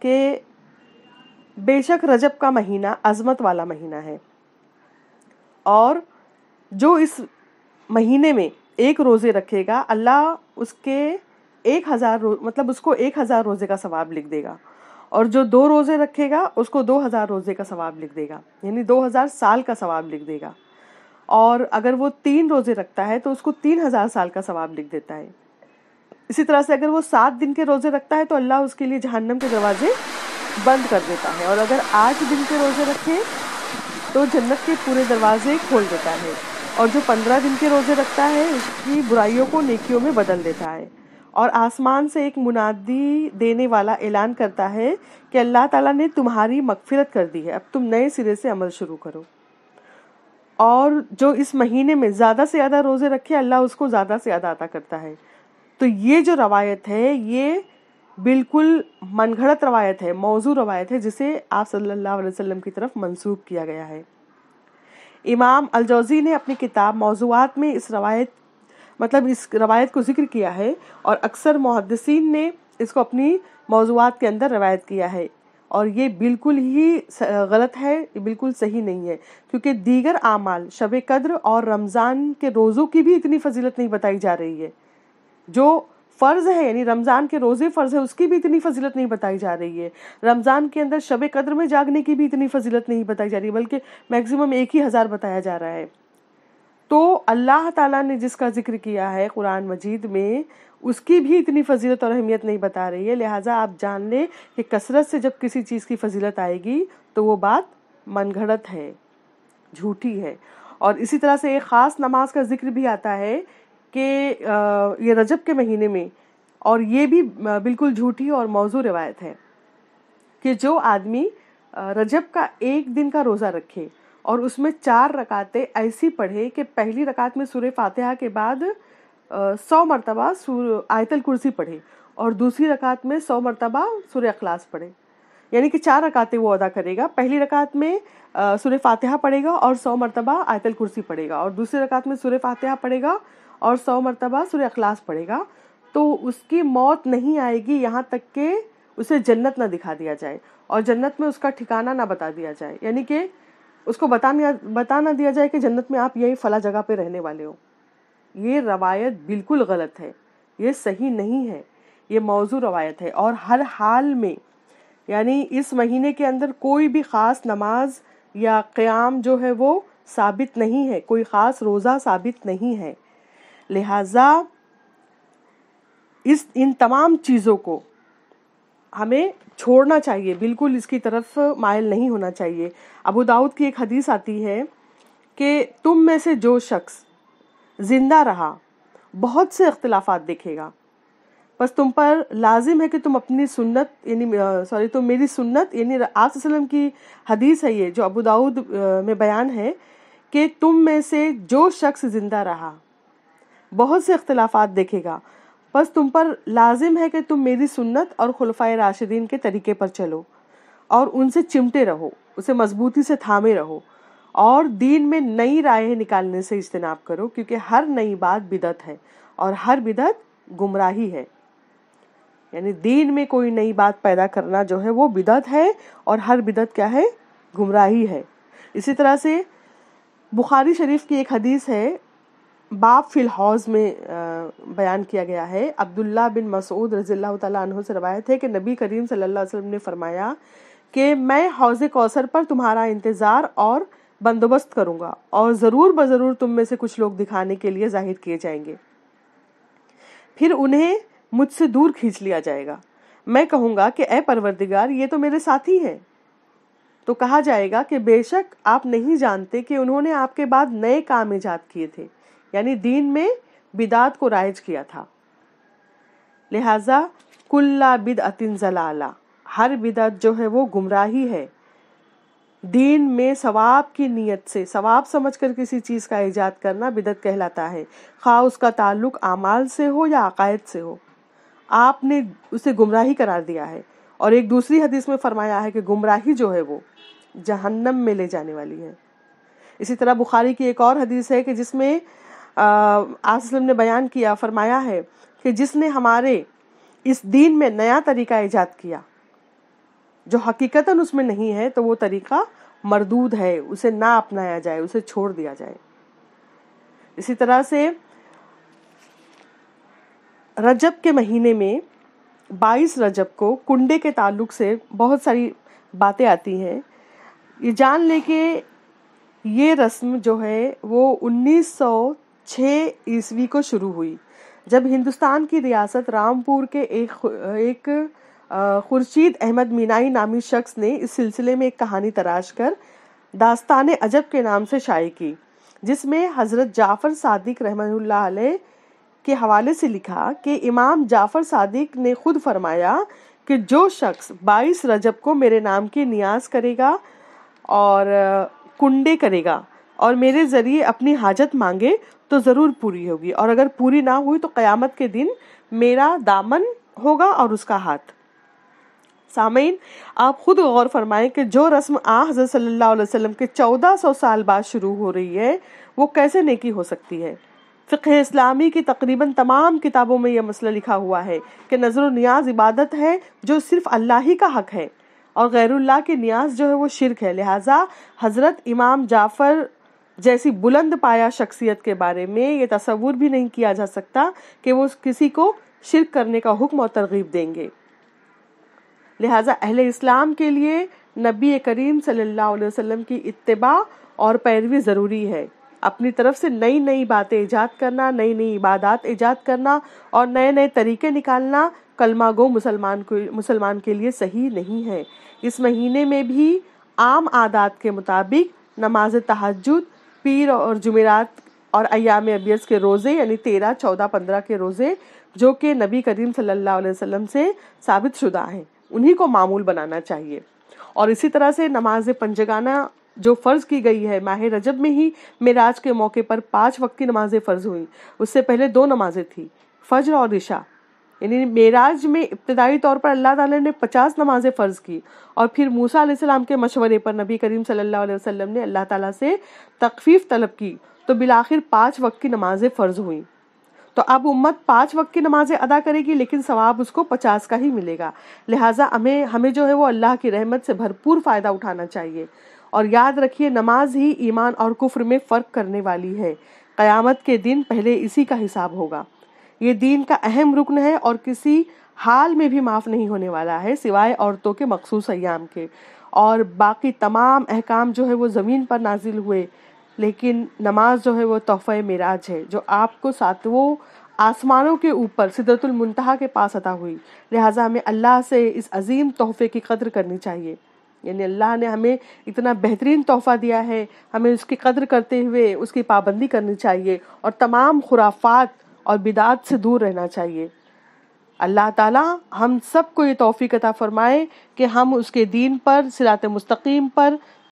کہ بے شک رجب کا مہینہ عظمت والا مہینہ ہے، اور جو اس مہینے میں ایک روزے رکھے گا اللہ اس کے 1000 مطلب اس کو 1000 روزے کا ثواب لکھ دے گا، اور جو 2 روزے رکھے گا اس کو 2000 روزے کا ثواب لکھ دے گا، یعنی 2000 سال کا ثواب لکھ دے گا، اور اگر وہ 3 روزے رکھتا ہے تو اس کو 3000 سال کا ثواب لکھ دیتا ہے۔ اسی طرح سے اگر وہ 7 دن کے روزے رکھتا ہے تو اللہ اس کے لیے جہنم کے دروازے بند کر دیتا ہے، اور اگر 8 دن کے روزے رکھے تو جنت کے پورے دروازے کھول دیتا ہے، اور جو 15 دن کے روزے رکھتا ہے اس کی برائیوں کو نیکیوں میں بدل دیتا ہے، اور آسمان سے ایک منادی دینے والا اعلان کرتا ہے کہ اللہ تعالیٰ نے تمہاری مغفرت کر دی ہے، اب تم نئے سرے سے عمل شروع کرو۔ اور جو اس مہینے میں زیادہ سے زیادہ روزے رکھے اللہ اس کو زیادہ سے زیادہ عطا کرتا ہے۔ تو یہ جو روایت ہے یہ بالکل من گھڑت روایت ہے، موضوع روایت ہے، جسے آپ صلی اللہ علیہ وسلم کی طرف منسوب کیا گیا ہے۔ امام الجوزی نے اپنی کتاب موضوعات میں اس روایت کو ذکر کیا ہے، اور اکثر محدثین نے اس کو اپنی موضوعات کے اندر روایت کیا ہے، اور یہ بالکل ہی غلط ہے، یہ بالکل صحیح نہیں ہے، کیونکہ دیگر اعمال شب قدر اور رمضان کے روزوں کی بھی اتنی فضیلت نہیں بتائی جا رہی ہے، جو فرض ہے یعنی رمضان کے روزے فرض ہے اس کی بھی اتنی فضیلت نہیں بتائی جا رہی ہے، رمضان کے اندر شب قدر میں جاگنے کی بھی اتنی فضیلت نہیں بتائی جا رہی ہے، بلکہ میکسیمم 1000 بتایا جا رہا ہے۔ تو اللہ تعالیٰ نے جس کا ذکر کیا ہے قرآن مجید میں اس کی بھی اتنی فضیلت اور اہمیت نہیں بتا رہی ہے، لہٰذا آپ جان لیں کہ کثرت سے جب کسی چیز کی فضیلت آئے گی تو وہ بات من گھڑت ہے، جھوٹی ہے۔ اور اسی طرح سے ایک خاص نماز کا ذکر بھی آتا ہے کہ یہ رجب کے مہینے میں، اور یہ بھی بالکل جھوٹی اور موضوع روایت ہے کہ جو آدمی رجب کا 1 دن کا روزہ رکھے اور اس میں 4 رکعتیں ایسی پڑھے کہ پہلی رکعت میں سورہ فاتحہ کے بعد 100 مرتبہ آیت الکرسی پڑھے، اور دوسری رکعت میں 100 مرتبہ سورہ اخلاص پڑھے، یعنی کہ 4 رکعتیں وہ ادا کرے گا، پہلی رکعت میں سورہ فاتحہ پڑھے گا اور 100 مرتبہ آیت الکرسی پڑھے گا، اور دوسری رکعت میں سورہ فاتحہ پڑھے گا اور 100 مرتبہ سورہ اخلاص پڑھے گا، تو اس کی موت نہیں آئے گی یہاں تک کہ اسے جنت نہ دکھا دیا جائے، اور جنت میں اس کا ٹھکانہ نہ بتا دیا جائے، یعنی کہ اس کو بتا نہ دیا جائے کہ جنت میں آپ یہی فلاں جگہ پہ رہنے والے ہو۔ یہ روایت بالکل غلط ہے، یہ صحیح نہیں ہے، یہ موضوع روایت ہے، اور ہر حال میں یعنی اس مہینے کے اندر کوئی بھی خاص نماز یا قیام جو ہے وہ ثابت نہیں ہے، کوئی خاص روزہ ثابت نہیں ہے، لہٰذا ان تمام چیزوں کو ہمیں چھوڑنا چاہیے، بالکل اس کی طرف مائل نہیں ہونا چاہیے۔ ابو داؤد کی ایک حدیث آتی ہے کہ تم میں سے جو شخص زندہ رہا بہت سے اختلافات دیکھے گا، بس تم پر لازم ہے کہ تم اپنی سنت تم میری سنت یعنی آپ صلی اللہ علیہ وسلم کی حدیث ہے یہ جو ابو داؤد میں بیان ہے کہ تم میں سے جو شخص زندہ رہا بہت سے اختلافات دیکھے گا، بس تم پر لازم ہے کہ تم میری سنت اور خلفائے راشدین کے طریقے پر چلو اور ان سے چمٹے رہو، اسے مضبوطی سے تھامے رہو، اور دین میں نئی راہیں نکالنے سے اجتناب کرو، کیونکہ ہر نئی بات بدعت ہے اور ہر بدعت گمراہی ہے۔ یعنی دین میں کوئی نئی بات پیدا کرنا جو ہے وہ بدعت ہے، اور ہر بدعت کیا ہے؟ گمراہی ہے۔ اسی طرح سے بخاری شریف کی ایک حدیث ہے، باب فی الحوض میں بیان کیا گیا ہے، عبداللہ بن مسعود رضی اللہ تعالیٰ عنہ سے روایت ہے کہ نبی کریم صلی اللہ علیہ وسلم نے فرمایا کہ میں حوض کوثر پر تمہارا انتظار اور بندوبست کروں گا، اور ضرور بضرور تم میں سے کچھ لوگ دکھانے کے لیے ظاہر کیے جائیں گے، پھر انہیں مجھ سے دور کھینچ لیا جائے گا، میں کہوں گا کہ اے پروردگار یہ تو میرے ساتھی ہیں، تو کہا جائے گا کہ بے شک آپ نہیں جانتے کہ انہوں نے آپ کے بعد نئے کام ایجاد کیے تھے، یعنی دین میں بدعات کو رائج کیا تھا، لہذا کل بدعت ضلالہ، ہر بدعت جو ہے وہ گمراہی ہے۔ دین میں ثواب کی نیت سے ثواب سمجھ کر کسی چیز کا ایجاد کرنا بدعت کہلاتا ہے، خواہ اس کا تعلق اعمال سے ہو یا عقائد سے ہو، آپ نے اسے گمراہی قرار دیا ہے۔ اور ایک دوسری حدیث میں فرمایا ہے کہ گمراہی جو ہے وہ جہنم میں لے جانے والی ہے۔ اسی طرح بخاری کی ایک اور حدیث ہے کہ جس میں آپ صلی اللہ علیہ وسلم نے بیان کیا، فرمایا ہے کہ جس نے ہمارے اس دین میں نیا طریقہ ایجاد کیا جو حقیقتاً اس میں نہیں ہے تو وہ طریقہ مردود ہے، اسے نہ اپنایا جائے، اسے چھوڑ دیا جائے۔ اسی طرح سے رجب کے مہینے میں 22 رجب کو کنڈے کے تعلق سے بہت ساری باتیں آتی ہیں۔ یہ جان لے کہ یہ رسم جو ہے وہ 1906 عیسوی کو شروع ہوئی، جب ہندوستان کی ریاست رامپور کے ایک خورشید احمد مینائی نامی شخص نے اس سلسلے میں ایک کہانی تراش کر داستان عجب کے نام سے شائع کی، جس میں حضرت جعفر صادق رحمہ اللہ علیہ کے حوالے سے لکھا کہ امام جعفر صادق نے خود فرمایا کہ جو شخص 22 رجب کو میرے نام کی نیاز کرے گا اور کنڈے کرے گا اور میرے ذریعے اپنی حاجت مانگے تو ضرور پوری ہوگی، اور اگر پوری نہ ہوئی تو قیامت کے دن میرا دامن ہوگا اور اس کا ہاتھ۔ سامعین، آپ خود غور فرمائیں کہ جو رسم حضرت صلی اللہ علیہ وسلم کے 1400 سال بعد شروع ہو رہی ہے وہ کیسے نیکی ہو سکتی ہے؟ فقہ اسلامی کی تقریباً تمام کتابوں میں یہ مسئلہ لکھا ہوا ہے کہ نظر و نیاز عبادت ہے جو صرف اللہ ہی کا حق ہے، اور غیر اللہ کی نیاز جو ہے وہ شرک ہے۔ لہٰذا حضرت امام جعفر جیسی بلند پایہ شخصیت کے بارے میں یہ تصور بھی نہیں کیا جا سکتا کہ وہ کسی کو شرک کرنے کا حکم اور ترغیب دیں گے۔ لہٰذا اہل اسلام کے لیے نبی کریم صلی اللہ علیہ وسلم کی اتباع اور پیروی ضروری ہے۔ اپنی طرف سے نئی نئی باتیں ایجاد کرنا، نئی نئی عبادات ایجاد کرنا اور نئے نئے طریقے نکالنا کلمہ گو مسلمان کے لیے صحیح نہیں ہے۔ اس مہینے میں بھی عام عادات کے مطابق نماز تہجد، پیر اور جمعرات اور ایام ابیض کے روزے یعنی 13، 14، 15 کے روزے جو کہ نبی کریم صلی اللہ علیہ وسلم سے ثابت شدہ ہیں، انہی کو معمول بنانا چاہیے۔ اور اسی طرح سے نماز پنجگانہ جو فرض کی گئی ہے، ماہ رجب میں ہی معراج کے موقع پر 5 وقت کی نمازیں فرض ہوئیں، اس سے پہلے 2 نمازیں تھیں، فجر اور عشاء۔ یعنی معراج میں ابتدائی طور پر اللہ تعالیٰ نے 50 نمازیں فرض کی، اور پھر موسیٰ علیہ السلام کے مشورے پر نبی کریم صلی اللہ علیہ وسلم نے اللہ تعالیٰ سے تخفیف طلب کی تو بالآخر 5 وقت کی نمازیں فرض ہوئیں۔ تو اب امت 5 وقت کی نمازیں ادا کرے گی لیکن ثواب اس کو 50 کا ہی ملے گا۔ لہٰذا ہمیں جو ہے وہ اللہ کی رحمت سے بھرپور فائدہ اٹھانا چاہیے، اور یاد رکھیے نماز ہی ایمان اور کفر میں فرق کرنے والی ہے۔ قیامت کے دن پہلے اسی کا حساب ہوگا۔ یہ دین کا اہم رکن ہے اور کسی حال میں بھی معاف نہیں ہونے والا ہے سوائے عورتوں کے مخصوص ایام کے، اور باقی تمام احکام جو ہے وہ زمین پر نازل ہوئے، لیکن نماز جو ہے وہ تحفہ معراج ہے جو آپ کو 7 آسمانوں کے اوپر سدرۃ المنتہا کے پاس عطا ہوئی۔ لہٰذا ہمیں اللہ سے اس عظیم تحفے کی قدر کرنی چاہیے۔ یعنی اللہ نے ہمیں اتنا بہترین تحفہ دیا ہے، ہمیں اس کی قدر کرتے ہوئے اس کی پابندی کرنی چاہیے اور تمام خرافات اور بدعات سے دور رہنا چاہیے۔ اللہ تعالیٰ ہم سب کو یہ توفیق عطا فرمائے کہ ہم اس کے دین پر، صراط مستقیم پر